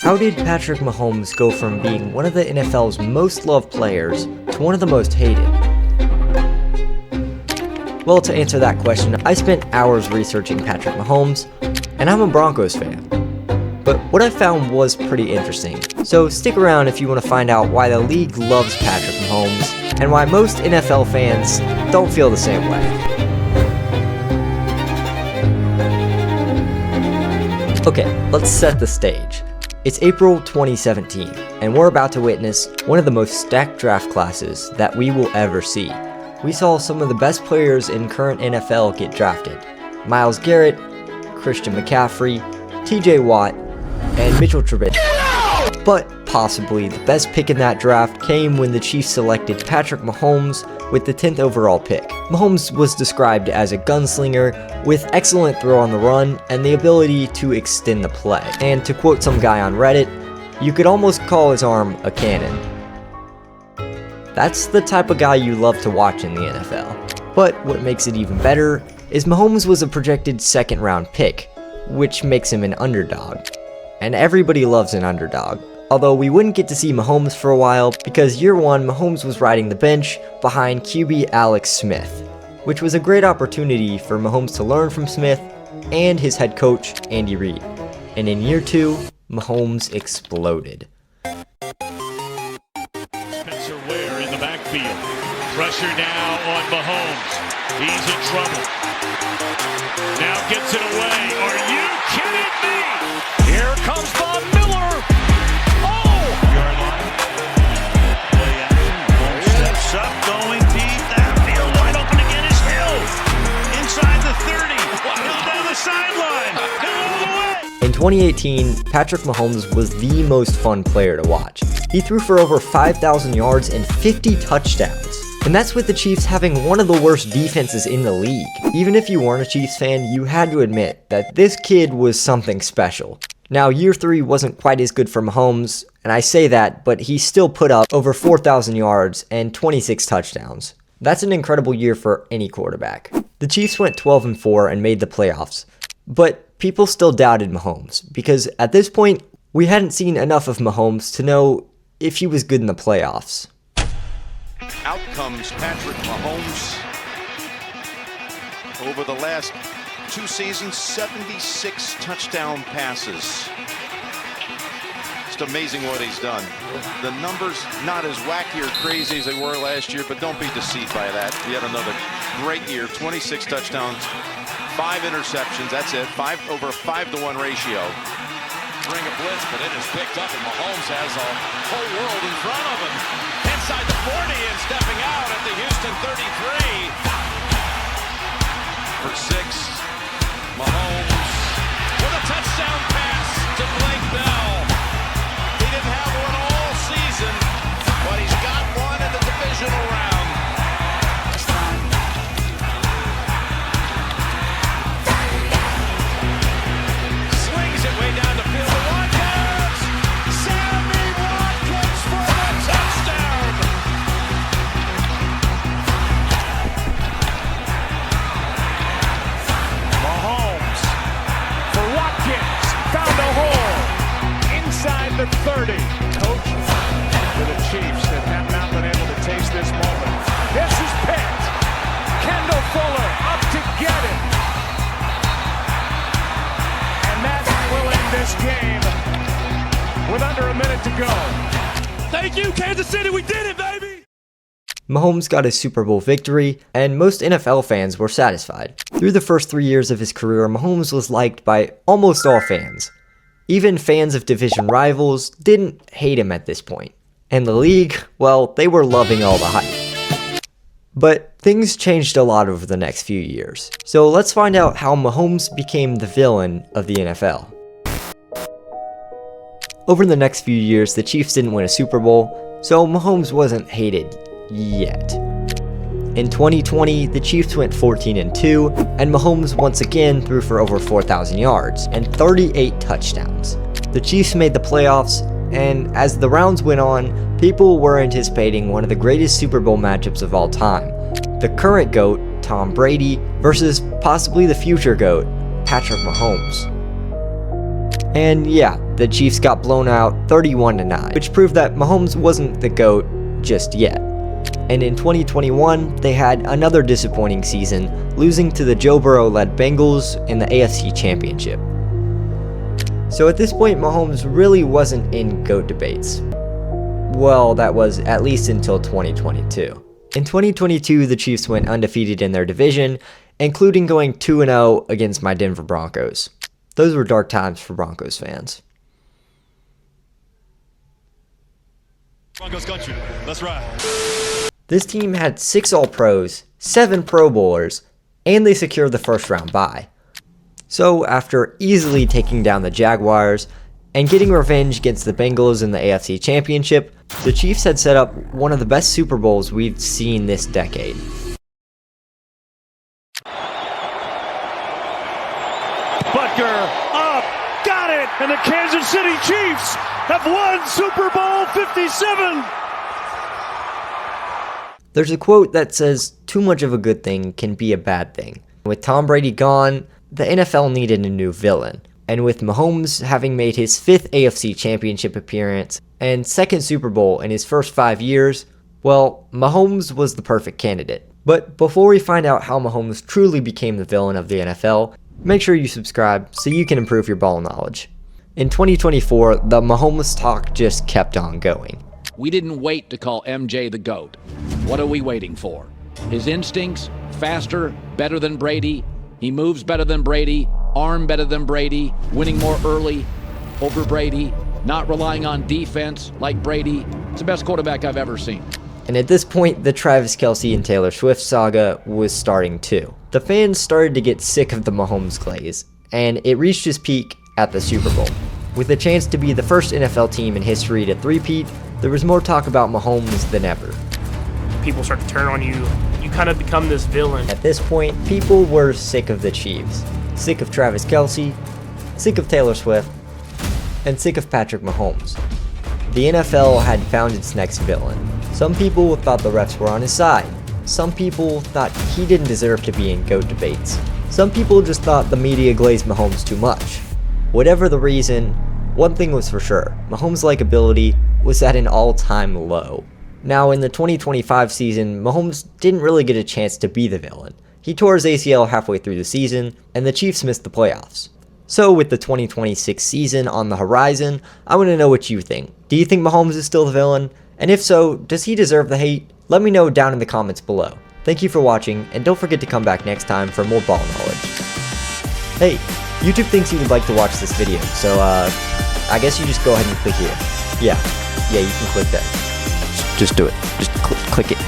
How did Patrick Mahomes go from being one of the NFL's most loved players to one of the most hated? Well, to answer that question, I spent hours researching Patrick Mahomes, and I'm a Broncos fan. But what I found was pretty interesting, so stick around if you want to find out why the league loves Patrick Mahomes, and why most NFL fans don't feel the same way. Okay, let's set the stage. It's April 2017, and we're about to witness one of the most stacked draft classes that we will ever see. We saw some of the best players in current NFL get drafted. Myles Garrett, Christian McCaffrey, TJ Watt, and Mitchell Trubisky. But possibly the best pick in that draft came when the Chiefs selected Patrick Mahomes with the 10th overall pick. Mahomes was described as a gunslinger with excellent throw on the run and the ability to extend the play. And to quote some guy on Reddit, you could almost call his arm a cannon. That's the type of guy you love to watch in the NFL. But what makes it even better is Mahomes was a projected second round pick, which makes him an underdog. And everybody loves an underdog. Although we wouldn't get to see Mahomes for a while because year one, Mahomes was riding the bench behind QB Alex Smith, which was a great opportunity for Mahomes to learn from Smith and his head coach, Andy Reid. And in year two, Mahomes exploded. Spencer Ware in the backfield. Pressure now on Mahomes. He's in trouble. Now gets it away. Are you kidding me? Here comes Von Miller. Oh! Yard line. Play action. Mahomes steps up, going deep. Downfield, wide open again is Hill. Inside the 30. Hill down the sideline. Hill all the way. In 2018, Patrick Mahomes was the most fun player to watch. He threw for over 5,000 yards and 50 touchdowns. And that's with the Chiefs having one of the worst defenses in the league. Even if you weren't a Chiefs fan, you had to admit that this kid was something special. Now, year three wasn't quite as good for Mahomes, and I say that, but he still put up over 4,000 yards and 26 touchdowns. That's an incredible year for any quarterback. The Chiefs went 12-4 and made the playoffs, but people still doubted Mahomes, because at this point, we hadn't seen enough of Mahomes to know if he was good in the playoffs. Out comes Patrick Mahomes. Over the last two seasons, 76 touchdown passes. Just amazing what he's done. The numbers not as wacky or crazy as they were last year, but don't be deceived by that. He had another great year, 26 touchdowns, 5 interceptions, that's it, over a 5-to-1 ratio. Bring a blitz, but it is picked up, and Mahomes has a whole world in front of him. Inside the 40 and stepping out at the Houston 33. For 6, Mahomes with a touchdown pass to Blake Bell. He didn't have one all season, but he's got one in the divisional round. Swings it way down the field to Watkins. Sammy Watkins for the touchdown. Mahomes for Watkins. Found a hole inside the 30. Coach for the Chiefs that have not been able to taste this moment. This is picked. Kendall Fuller up to get it. And that will end this game with under a minute to go. Thank you, Kansas City. We did it, baby. Mahomes got his Super Bowl victory, and most NFL fans were satisfied. Through the first 3 years of his career, Mahomes was liked by almost all fans. Even fans of division rivals didn't hate him at this point. And the league, well, they were loving all the hype. But things changed a lot over the next few years. So let's find out how Mahomes became the villain of the NFL. Over the next few years, the Chiefs didn't win a Super Bowl, so Mahomes wasn't hated yet. In 2020, the Chiefs went 14-2, and Mahomes once again threw for over 4,000 yards and 38 touchdowns. The Chiefs made the playoffs, and as the rounds went on, people were anticipating one of the greatest Super Bowl matchups of all time. The current GOAT, Tom Brady, versus possibly the future GOAT, Patrick Mahomes. And yeah, the Chiefs got blown out 31-9, which proved that Mahomes wasn't the GOAT just yet. And in 2021, they had another disappointing season, losing to the Joe Burrow-led Bengals in the AFC Championship. So at this point, Mahomes really wasn't in GOAT debates. Well, that was at least until 2022. In 2022, the Chiefs went undefeated in their division, including going 2-0 against my Denver Broncos. Those were dark times for Broncos fans. Broncos country, let's ride. This team had 6 All-Pros, 7 Pro Bowlers, and they secured the first round bye. So after easily taking down the Jaguars and getting revenge against the Bengals in the AFC Championship, the Chiefs had set up one of the best Super Bowls we've seen this decade. Butker up, got it, and the Kansas City Chiefs have won Super Bowl 57. There's a quote that says, "Too much of a good thing can be a bad thing." With Tom Brady gone, the NFL needed a new villain. And with Mahomes having made his 5th AFC Championship appearance and 2nd Super Bowl in his first 5 years, well, Mahomes was the perfect candidate. But before we find out how Mahomes truly became the villain of the NFL, make sure you subscribe so you can improve your ball knowledge. In 2024, the Mahomes talk just kept on going. We didn't wait to call MJ the GOAT. What are we waiting for? His instincts, faster, better than Brady. He moves better than Brady, arm better than Brady, winning more early over Brady, not relying on defense like Brady. It's the best quarterback I've ever seen. And at this point, the Travis Kelce and Taylor Swift saga was starting too. The fans started to get sick of the Mahomes glaze, and it reached its peak at the Super Bowl. With a chance to be the first NFL team in history to three-peat, there was more talk about Mahomes than ever. People start to turn on you. You kind of become this villain. At this point, people were sick of the Chiefs, sick of Travis Kelce, sick of Taylor Swift, and sick of Patrick Mahomes. The NFL had found its next villain. Some people thought the refs were on his side. Some people thought he didn't deserve to be in GOAT debates. Some people just thought the media glazed Mahomes too much. Whatever the reason, one thing was for sure, Mahomes' likability was at an all-time low. Now, in the 2025 season, Mahomes didn't really get a chance to be the villain. He tore his ACL halfway through the season, and the Chiefs missed the playoffs. So, with the 2026 season on the horizon, I want to know what you think. Do you think Mahomes is still the villain? And if so, does he deserve the hate? Let me know down in the comments below. Thank you for watching, and don't forget to come back next time for more ball knowledge. Hey, YouTube thinks you would like to watch this video, so I guess you just go ahead and click here. Yeah, you can click that. Just do it. Just click it.